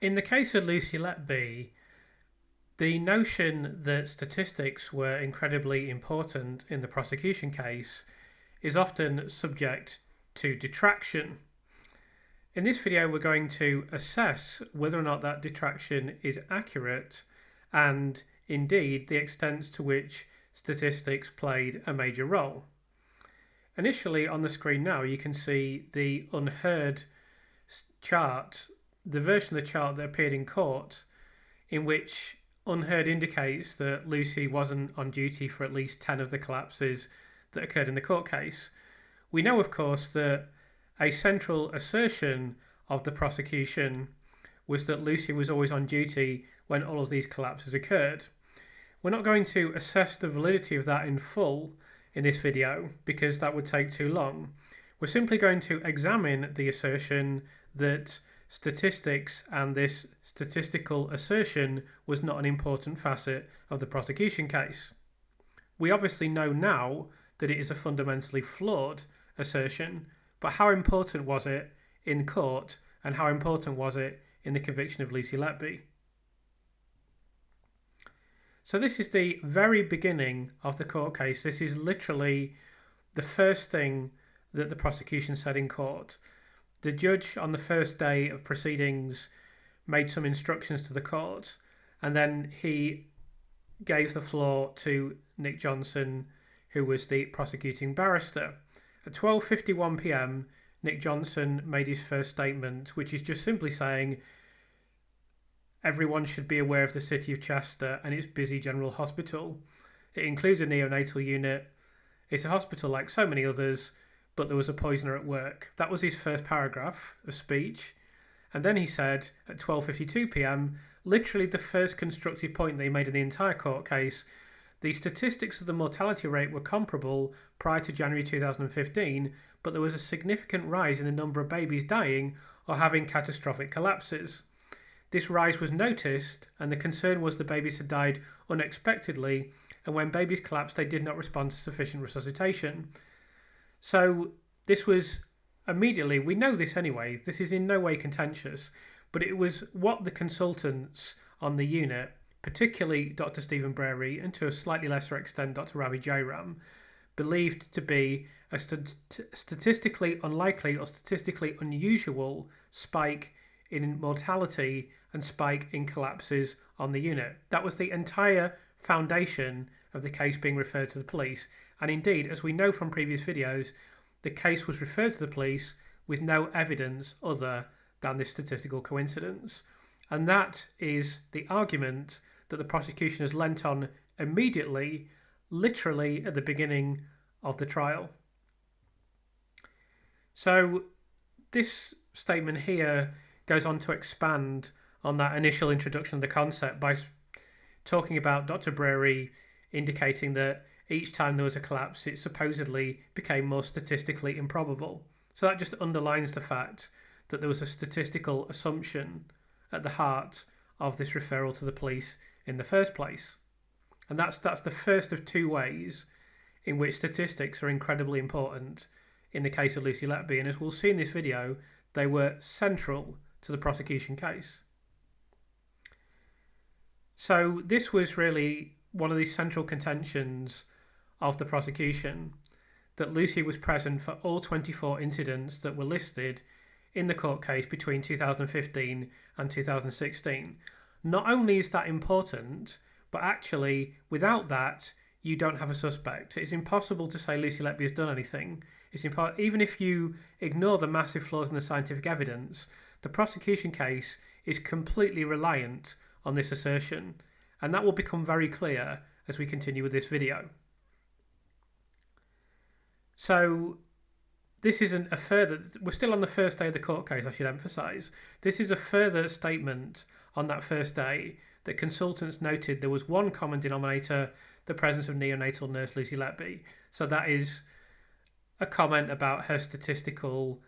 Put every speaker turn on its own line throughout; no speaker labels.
In the case of Lucy Letby, the notion that statistics were incredibly important in the prosecution case is often subject to detraction. In this video, we're going to assess whether or not that detraction is accurate and, indeed, the extent to which statistics played a major role. Initially, on the screen now, you can see the unheard chart, the version of the chart that appeared in court, in which unheard indicates that Lucy wasn't on duty for at least 10 of the collapses that occurred in the court case. We know, of course, that a central assertion of the prosecution was that Lucy was always on duty when all of these collapses occurred. We're not going to assess the validity of that in full in this video because that would take too long. We're simply going to examine the assertion that statistics and this statistical assertion was not an important facet of the prosecution case. We obviously know now that it is a fundamentally flawed assertion, but how important was it in court and how important was it in the conviction of Lucy Letby? So this is the very beginning of the court case. This is literally the first thing that the prosecution said in court. The judge on the first day of proceedings made some instructions to the court, and then he gave the floor to Nick Johnson, who was the prosecuting barrister. At 12:51 p.m, Nick Johnson made his first statement, which is just simply saying everyone should be aware of the City of Chester and its busy general hospital. It includes a neonatal unit. It's a hospital like so many others, but there was a poisoner at work. That was his first paragraph of speech. And then he said at 12:52 p.m, literally the first constructive point that he made in the entire court case, the statistics of the mortality rate were comparable prior to January 2015, but there was a significant rise in the number of babies dying or having catastrophic collapses. This rise was noticed, and the concern was the babies had died unexpectedly, and when babies collapsed, they did not respond to sufficient resuscitation. So this was immediately, we know this anyway, this is in no way contentious, but it was what the consultants on the unit, particularly Dr. Stephen Breary and to a slightly lesser extent Dr. Ravi Jairam, believed to be a statistically unlikely or statistically unusual spike in mortality and spike in collapses on the unit. That was the entire foundation of the case being referred to the police. And indeed, as we know from previous videos, the case was referred to the police with no evidence other than this statistical coincidence. And that is the argument that the prosecution has lent on immediately, literally at the beginning of the trial. So this statement here goes on to expand on that initial introduction of the concept by talking about Dr. Breary indicating that each time there was a collapse, it supposedly became more statistically improbable. So that just underlines the fact that there was a statistical assumption at the heart of this referral to the police in the first place. And that's the first of two ways in which statistics are incredibly important in the case of Lucy Letby. And as we'll see in this video, they were central to the prosecution case. So this was really one of these central contentions of the prosecution, that Lucy was present for all 24 incidents that were listed in the court case between 2015 and 2016. Not only is that important, but actually without that you don't have a suspect. It's impossible to say Lucy Letby has done anything. Even if you ignore the massive flaws in the scientific evidence, the prosecution case is completely reliant on this assertion, and that will become very clear as we continue with this video. So this isn't a further, we're still on the first day of the court case, I should emphasise. This is a further statement on that first day that consultants noted there was one common denominator, the presence of neonatal nurse Lucy Letby. So that is a comment about her statistical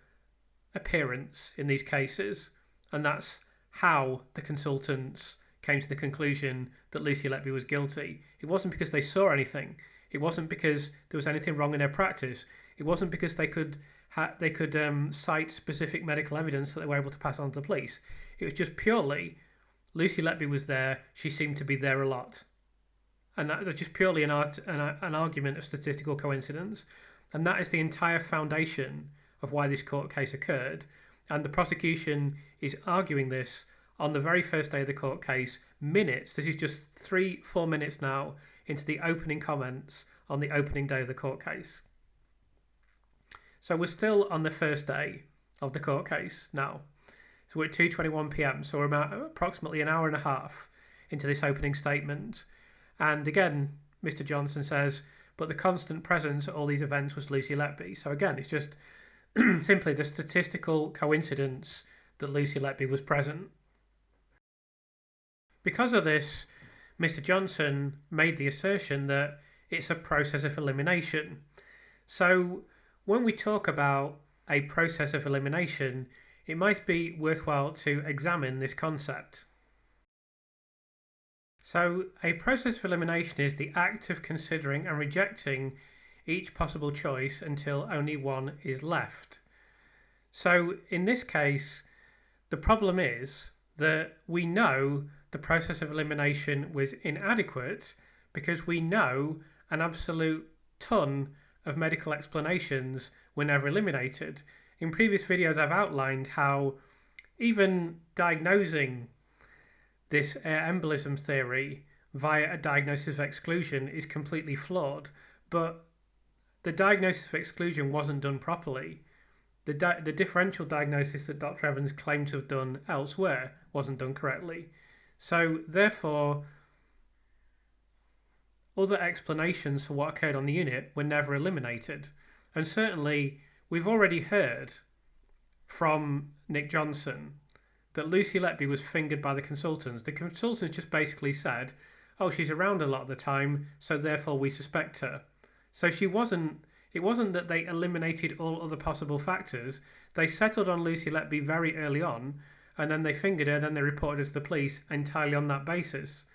appearance in these cases, and that's how the consultants came to the conclusion that Lucy Letby was guilty. It wasn't because they saw anything. It wasn't because there was anything wrong in her practice. It wasn't because they could they could cite specific medical evidence that they were able to pass on to the police. It was just purely Lucy Letby was there. She seemed to be there a lot, and that was just purely an argument of statistical coincidence. And that is the entire foundation of why this court case occurred. And the prosecution is arguing this on the very first day of the court case, minutes. This is just 3-4 minutes now into the opening comments on the opening day of the court case. So we're still on the first day of the court case now. So we're at 2:21 p.m. So we're about approximately an hour and a half into this opening statement. And again, Mr. Johnson says, but the constant presence at all these events was Lucy Letby. So again, it's just simply the statistical coincidence that Lucy Letby was present. Because of this, Mr. Johnson made the assertion that it's a process of elimination. So when we talk about a process of elimination, it might be worthwhile to examine this concept. So a process of elimination is the act of considering and rejecting each possible choice until only one is left. So in this case, the problem is that we know the process of elimination was inadequate because we know an absolute ton of medical explanations were never eliminated. In previous videos, I've outlined how even diagnosing this air embolism theory via a diagnosis of exclusion is completely flawed, but the diagnosis of exclusion wasn't done properly. The differential diagnosis that Dr. Evans claimed to have done elsewhere wasn't done correctly. So therefore, other explanations for what occurred on the unit were never eliminated. And certainly, we've already heard from Nick Johnson that Lucy Letby was fingered by the consultants. The consultants just basically said, oh, she's around a lot of the time, so therefore we suspect her. So it wasn't that they eliminated all other possible factors. They settled on Lucy Letby very early on, and then they fingered her, then they reported her to the police entirely on that basis.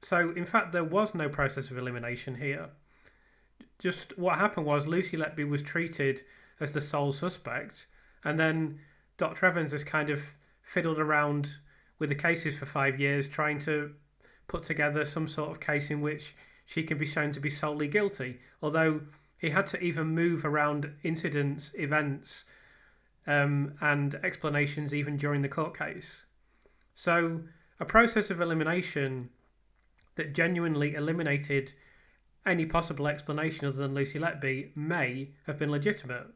So in fact, there was no process of elimination here. Just what happened was Lucy Letby was treated as the sole suspect, and then Dr. Evans has kind of fiddled around with the cases for 5 years trying to put together some sort of case in which she can be shown to be solely guilty, although he had to even move around incidents, events, and explanations even during the court case. So a process of elimination that genuinely eliminated any possible explanation other than Lucy Letby may have been legitimate.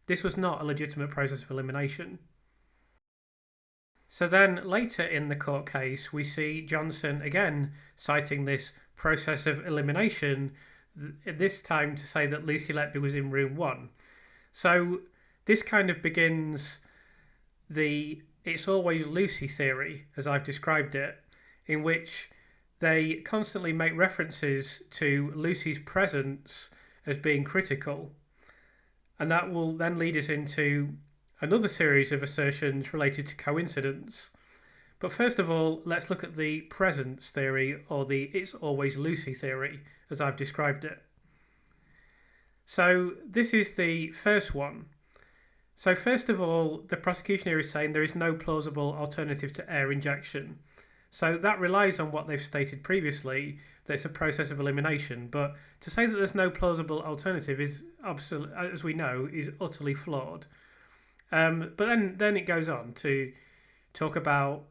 This was not a legitimate process of elimination. So then later in the court case, we see Johnson again citing this process of elimination, this time to say that Lucy Letby was in room 1. So this kind of begins the it's always Lucy theory, as I've described it, in which they constantly make references to Lucy's presence as being critical. And that will then lead us into another series of assertions related to coincidence. But first of all, let's look at the presence theory, or the it's always Lucy theory, as I've described it. So this is the first one. So first of all, the prosecution here is saying there is no plausible alternative to air injection. So that relies on what they've stated previously, that it's a process of elimination. But to say that there's no plausible alternative is, as we know, is utterly flawed. But then it goes on to talk about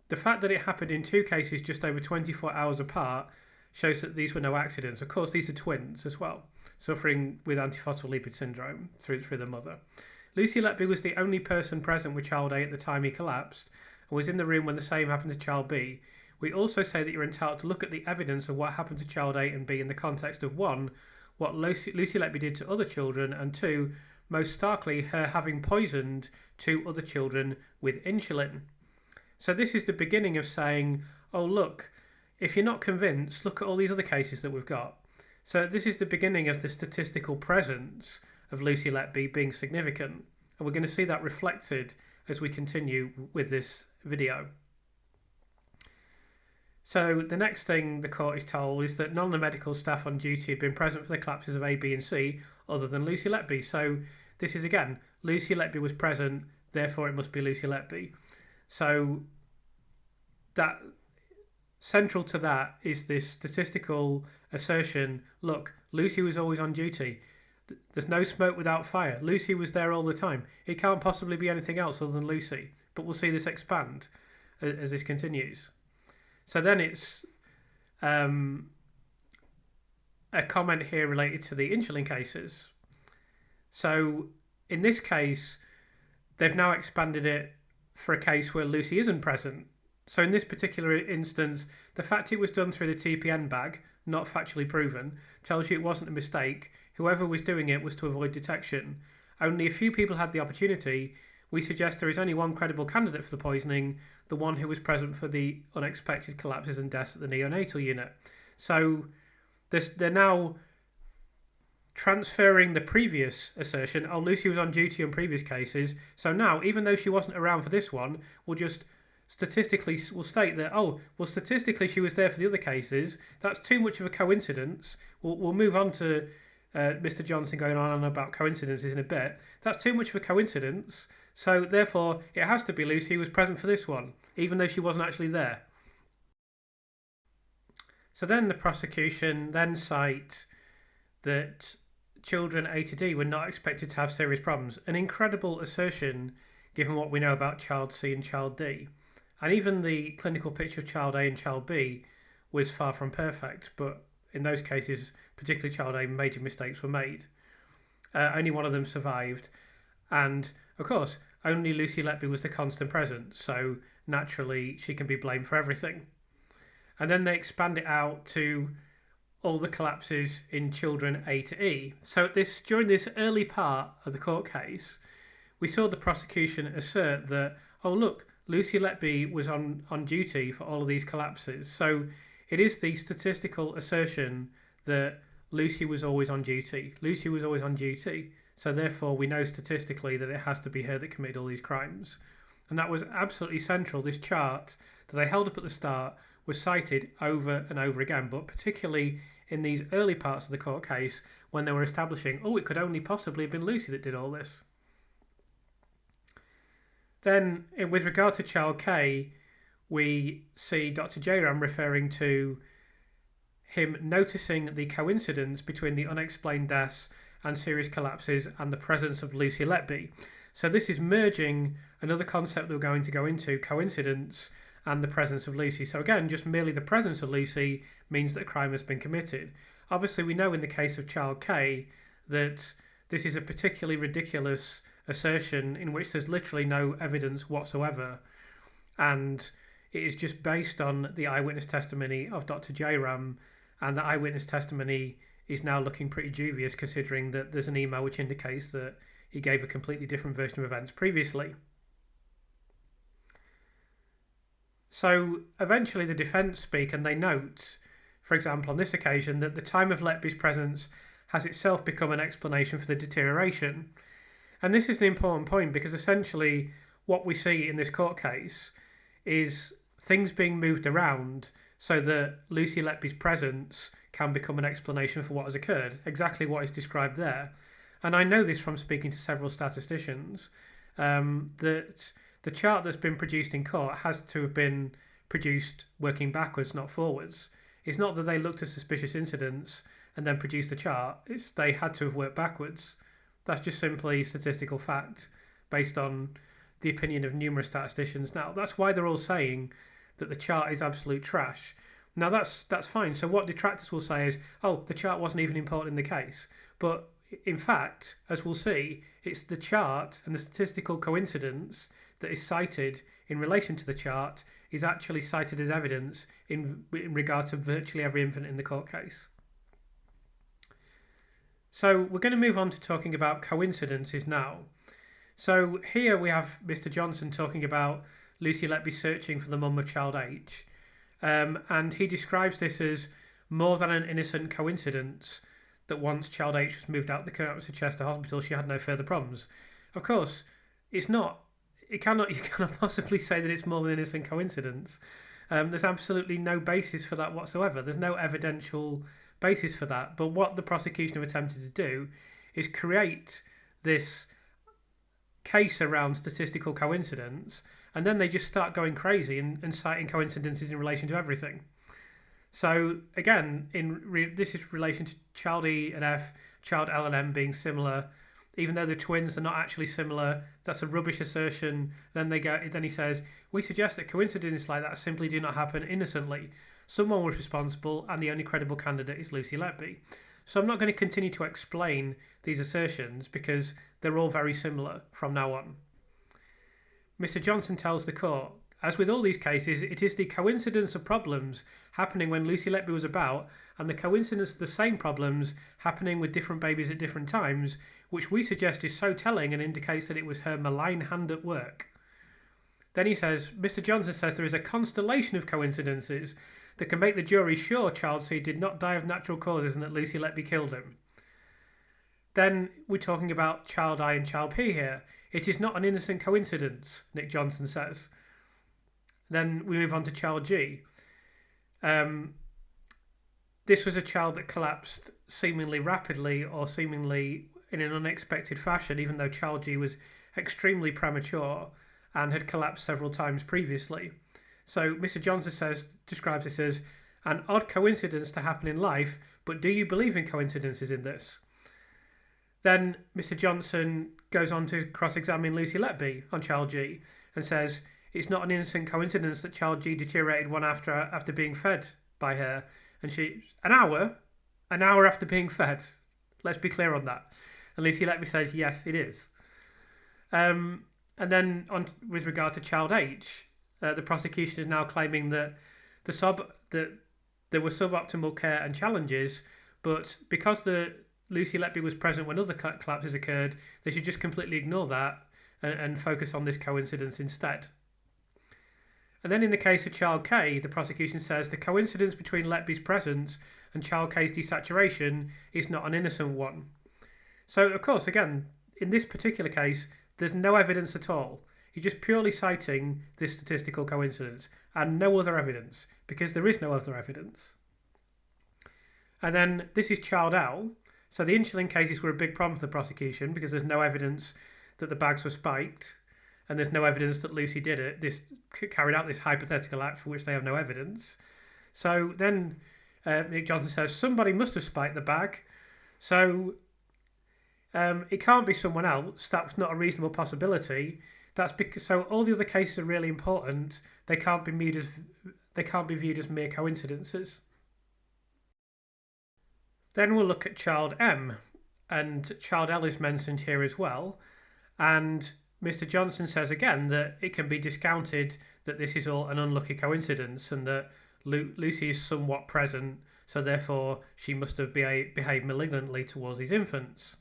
the fact that it happened in 2 cases just over 24 hours apart shows that these were no accidents. Of course, these are twins as well, suffering with antiphospholipid syndrome through the mother. Lucy Letby was the only person present with child A at the time he collapsed and was in the room when the same happened to child B. We also say that you're entitled to look at the evidence of what happened to child A and B in the context of 1, what Lucy Letby did to other children, and 2, most starkly, her having poisoned 2 other children with insulin. So this is the beginning of saying, oh look, if you're not convinced, look at all these other cases that we've got. So this is the beginning of the statistical presence of Lucy Letby being significant. And we're going to see that reflected as we continue with this video. So the next thing the court is told is that none of the medical staff on duty had been present for the collapses of A, B and C other than Lucy Letby. So this is again Lucy Letby was present, therefore it must be Lucy Letby. So that central to that is this statistical assertion, look, Lucy was always on duty. There's no smoke without fire. Lucy was there all the time. It can't possibly be anything else other than Lucy. But we'll see this expand as this continues. So then it's a comment here related to the interlink cases. So in this case, they've now expanded it for a case where Lucy isn't present. So in this particular instance, the fact it was done through the TPN bag, not factually proven, tells you it wasn't a mistake. Whoever was doing it was to avoid detection. Only a few people had the opportunity. We suggest there is only one credible candidate for the poisoning, the one who was present for the unexpected collapses and deaths at the neonatal unit. So they're now transferring the previous assertion, oh, Lucy was on duty on previous cases, so now, even though she wasn't around for this one, we'll just statistically will state that, oh, well, statistically she was there for the other cases. That's too much of a coincidence. We'll move on to Mr. Johnson going on about coincidences in a bit. That's too much of a coincidence. So therefore, it has to be Lucy who was present for this one, even though she wasn't actually there. So then the prosecution then cite that children A to D were not expected to have serious problems. An incredible assertion given what we know about child C and child D. And even the clinical picture of child A and child B was far from perfect, but in those cases, particularly child A, major mistakes were made. Only one of them survived. And, of course, only Lucy Letby was the constant present, so naturally she can be blamed for everything. And then they expand it out to all the collapses in children A to E. So during this early part of the court case, we saw the prosecution assert that, oh look, Lucy Letby was on duty for all of these collapses. So it is the statistical assertion that Lucy was always on duty. Lucy was always on duty. So therefore we know statistically that it has to be her that committed all these crimes. And that was absolutely central. This chart that they held up at the start was cited over and over again, but particularly in these early parts of the court case when they were establishing, oh, it could only possibly have been Lucy that did all this. Then, with regard to child K, we see Dr. Jairam referring to him noticing the coincidence between the unexplained deaths and serious collapses and the presence of Lucy Letby. So this is merging another concept that we're going to go into, coincidence and the presence of Lucy. So again, just merely the presence of Lucy means that a crime has been committed. Obviously, we know in the case of child K that this is a particularly ridiculous assertion in which there's literally no evidence whatsoever, and it is just based on the eyewitness testimony of Dr. Jairam, and the eyewitness testimony is now looking pretty dubious considering that there's an email which indicates that he gave a completely different version of events previously. So eventually the defence speak and they note, for example on this occasion, that the time of Letby's presence has itself become an explanation for the deterioration. And this is an important point because essentially what we see in this court case is things being moved around so that Lucy Letby's presence can become an explanation for what has occurred, exactly what is described there. And I know this from speaking to several statisticians, that the chart that's been produced in court has to have been produced working backwards, not forwards. It's not that they looked at suspicious incidents and then produced the chart, it's they had to have worked backwards. That's just simply statistical fact based on the opinion of numerous statisticians. Now, that's why they're all saying that the chart is absolute trash. Now, that's fine. So what detractors will say is, oh, the chart wasn't even important in the case. But in fact, as we'll see, it's the chart and the statistical coincidence that is cited in relation to the chart is actually cited as evidence in regard to virtually every infant in the court case. So we're going to move on to talking about coincidences now. So here we have Mr. Johnson talking about Lucy Letby searching for the mum of child H. And he describes this as more than an innocent coincidence that once child H was moved out the Chester Hospital, she had no further problems. Of course, it's not. You cannot possibly say that it's more than an innocent coincidence. There's absolutely no basis for that whatsoever. There's no evidential basis for that. But what the prosecution have attempted to do is create this case around statistical coincidence, and then they just start going crazy and citing coincidences in relation to everything. So again, this is relation to child E and F, child L and M being similar. Even though they're twins, they're not actually similar. That's a rubbish assertion. Then he says, we suggest that coincidences like that simply do not happen innocently. Someone was responsible, and the only credible candidate is Lucy Letby. So I'm not going to continue to explain these assertions because they're all very similar from now on. Mr. Johnson tells the court, as with all these cases, it is the coincidence of problems happening when Lucy Letby was about and the coincidence of the same problems happening with different babies at different times, which we suggest is so telling and indicates that it was her malign hand at work. Then he says, Mr. Johnson says there is a constellation of coincidences that can make the jury sure child C did not die of natural causes and that Lucy Letby killed him. Then we're talking about child I and child P here. It is not an innocent coincidence, Nick Johnson says. Then we move on to child G. This was a child that collapsed seemingly rapidly or seemingly in an unexpected fashion, even though child G was extremely premature and had collapsed several times previously. So Mr. Johnson describes this as an odd coincidence to happen in life, but do you believe in coincidences in this? Then Mr. Johnson goes on to cross-examine Lucy Letby on child G and says, it's not an innocent coincidence that child G deteriorated one after being fed by her. And an hour after being fed. Let's be clear on that. And Lucy Letby says, yes, it is. And then with regard to child H, the prosecution is now claiming that there were suboptimal care and challenges, but because Lucy Letby was present when other collapses occurred, they should just completely ignore that and focus on this coincidence instead. And then in the case of child K, the prosecution says the coincidence between Letby's presence and child K's desaturation is not an innocent one. So, of course, again, in this particular case, there's no evidence at all. You're just purely citing this statistical coincidence and no other evidence, because there is no other evidence. And then this is child L. So the insulin cases were a big problem for the prosecution because there's no evidence that the bags were spiked. And there's no evidence that Lucy did it, carried out this hypothetical act for which they have no evidence. So then Nick Johnson says, somebody must have spiked the bag. So it can't be someone else. That's not a reasonable possibility. So all the other cases are really important. They can't be viewed as mere coincidences. Then we'll look at child M. And child L is mentioned here as well. And Mr. Johnson says again that it can be discounted that this is all an unlucky coincidence and that Lucy is somewhat present, so therefore she must have behaved malignantly towards these infants.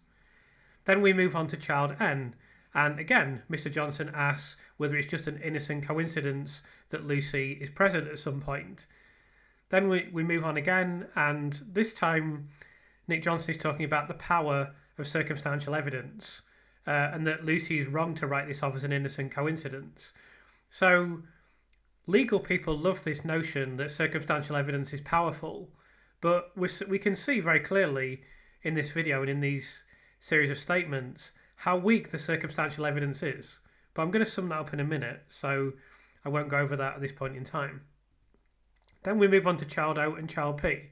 Then we move on to child N, and again Mr. Johnson asks whether it's just an innocent coincidence that Lucy is present at some point. Then we move on again, and this time Nick Johnson is talking about the power of circumstantial evidence. And that Lucy is wrong to write this off as an innocent coincidence. So legal people love this notion that circumstantial evidence is powerful, but we can see very clearly in this video and in these series of statements how weak the circumstantial evidence is. But I'm going to sum that up in a minute, so I won't go over that at this point in time. Then we move on to child O and child P.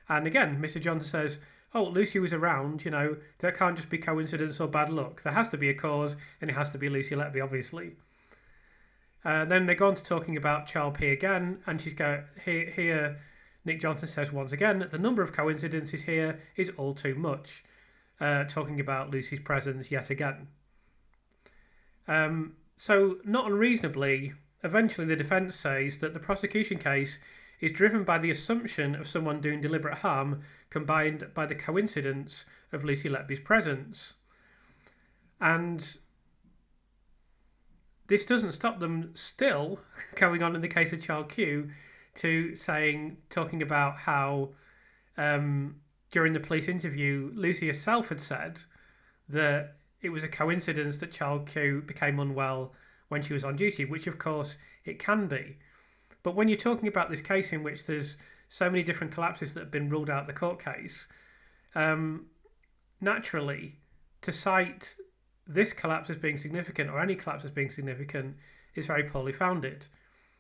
And again, Mr. Johnson says, oh, Lucy was around, that can't just be coincidence or bad luck. There has to be a cause, and it has to be Lucy Letby, obviously. Then they go on to talking about child P again, and here Nick Johnson says once again that the number of coincidences here is all too much, talking about Lucy's presence yet again. So, not unreasonably, eventually the defence says that the prosecution case is driven by the assumption of someone doing deliberate harm combined by the coincidence of Lucy Letby's presence. And this doesn't stop them still going on in the case of child Q to talking about how during the police interview, Lucy herself had said that it was a coincidence that child Q became unwell when she was on duty, which of course it can be. But when you're talking about this case in which there's so many different collapses that have been ruled out the court case, naturally, to cite this collapse as being significant, or any collapse as being significant, is very poorly founded.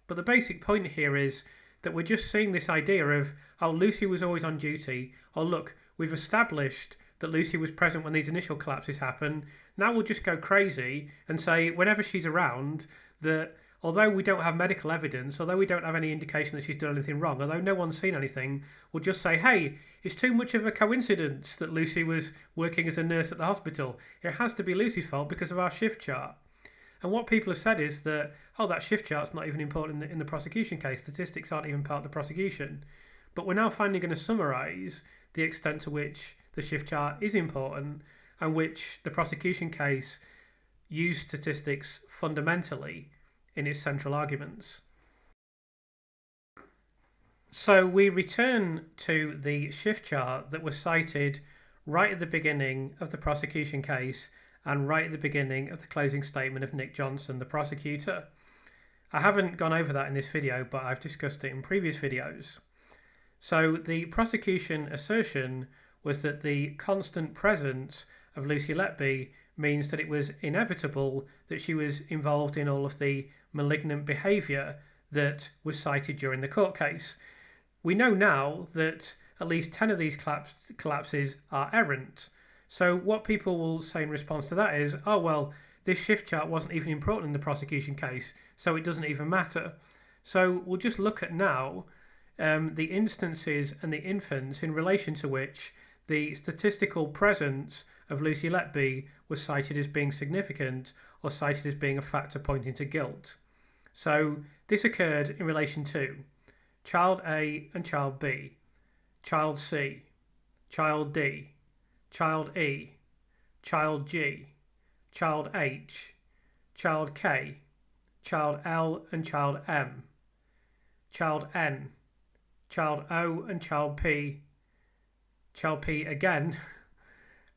But the basic point here is that we're just seeing this idea of, oh, Lucy was always on duty, or look, we've established that Lucy was present when these initial collapses happen. Now we'll just go crazy and say whenever she's around that although we don't have medical evidence, although we don't have any indication that she's done anything wrong, although no one's seen anything, we'll just say, hey, it's too much of a coincidence that Lucy was working as a nurse at the hospital. It has to be Lucy's fault because of our shift chart. And what people have said is that, oh, that shift chart's not even important in the prosecution case. Statistics aren't even part of the prosecution. But we're now finally going to summarise the extent to which the shift chart is important and which the prosecution case used statistics fundamentally in its central arguments. So we return to the shift chart that was cited right at the beginning of the prosecution case and right at the beginning of the closing statement of Nick Johnson, the prosecutor. I haven't gone over that in this video, but I've discussed it in previous videos. So the prosecution assertion was that the constant presence of Lucy Letby means that it was inevitable that she was involved in all of the malignant behaviour that was cited during the court case. We know now that at least 10 of these collapses are errant. So what people will say in response to that is, oh well, this shift chart wasn't even important in the prosecution case, so it doesn't even matter. So we'll just look at now the instances and the infants in relation to which the statistical presence of Lucy Letby was cited as being significant or cited as being a factor pointing to guilt. So this occurred in relation to child A and child B, child C, child D, child E, child G, child H, child K, child L and child M, child N, child O and child P again,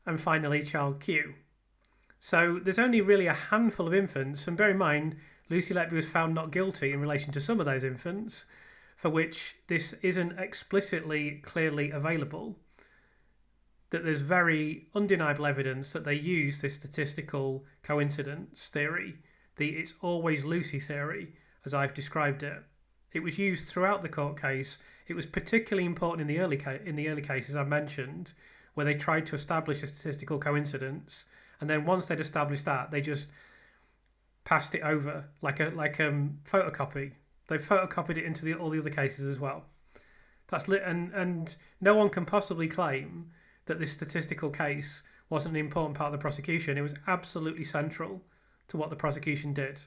and finally child Q. So there's only really a handful of infants, and bear in mind Lucy Letby was found not guilty in relation to some of those infants, for which this isn't explicitly clearly available, that there's very undeniable evidence that they use this statistical coincidence theory, the it's always Lucy theory, as I've described it. It was used throughout the court case. It was particularly important in the early cases I mentioned, where they tried to establish a statistical coincidence, and then once they'd established that, they just passed it over like a photocopy. They photocopied it into all the other cases as well. And no one can possibly claim that this statistical case wasn't an important part of the prosecution. It was absolutely central to what the prosecution did,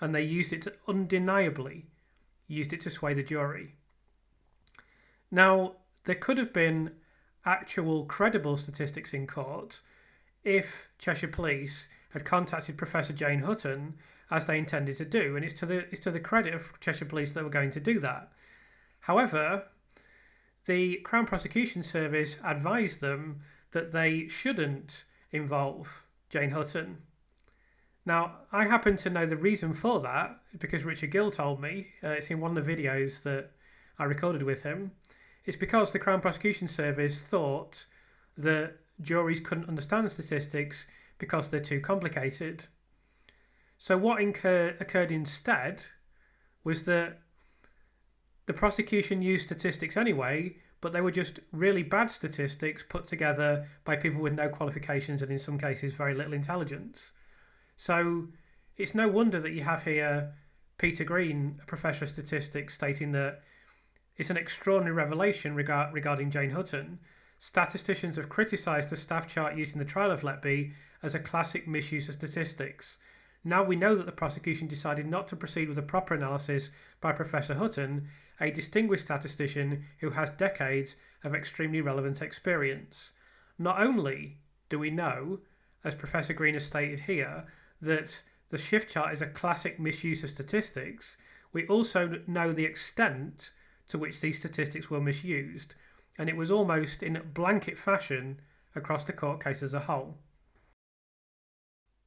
and they used it to undeniably used it to sway the jury. Now, there could have been actual credible statistics in court if Cheshire Police had contacted Professor Jane Hutton as they intended to do, and it's to the credit of Cheshire Police that were going to do that. However, the Crown Prosecution Service advised them that they shouldn't involve Jane Hutton. Now, I happen to know the reason for that because Richard Gill told me. It's in one of the videos that I recorded with him. It's because the Crown Prosecution Service thought that juries couldn't understand statistics because they're too complicated. So what occurred instead was that the prosecution used statistics anyway, but they were just really bad statistics put together by people with no qualifications and in some cases very little intelligence. So it's no wonder that you have here Peter Green, a professor of statistics, stating that it's an extraordinary revelation regarding Jane Hutton. Statisticians have criticised the staff chart used in the trial of Letby as a classic misuse of statistics. Now we know that the prosecution decided not to proceed with a proper analysis by Professor Hutton, a distinguished statistician who has decades of extremely relevant experience. Not only do we know, as Professor Green has stated here, that the shift chart is a classic misuse of statistics, we also know the extent to which these statistics were misused, and it was almost in blanket fashion across the court case as a whole.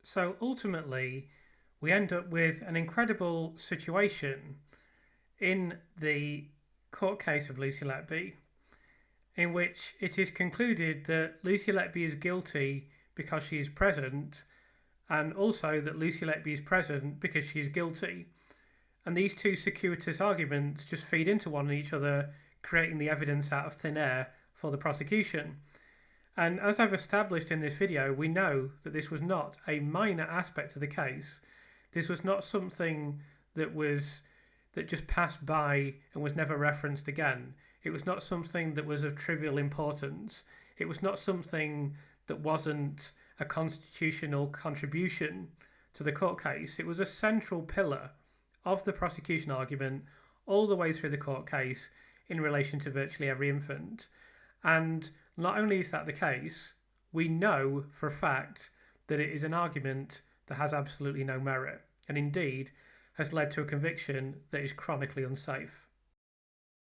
So ultimately, we end up with an incredible situation in the court case of Lucy Letby, in which it is concluded that Lucy Letby is guilty because she is present, and also that Lucy Letby is present because she is guilty. And these two circuitous arguments just feed into one another, creating the evidence out of thin air for the prosecution. And as I've established in this video, we know that this was not a minor aspect of the case. This was not something that just passed by and was never referenced again. It was not something that was of trivial importance. It was not something that wasn't a constitutional contribution to the court case. It was a central pillar of the prosecution argument all the way through the court case in relation to virtually every infant. And not only is that the case, we know for a fact that it is an argument that has absolutely no merit, and indeed has led to a conviction that is chronically unsafe.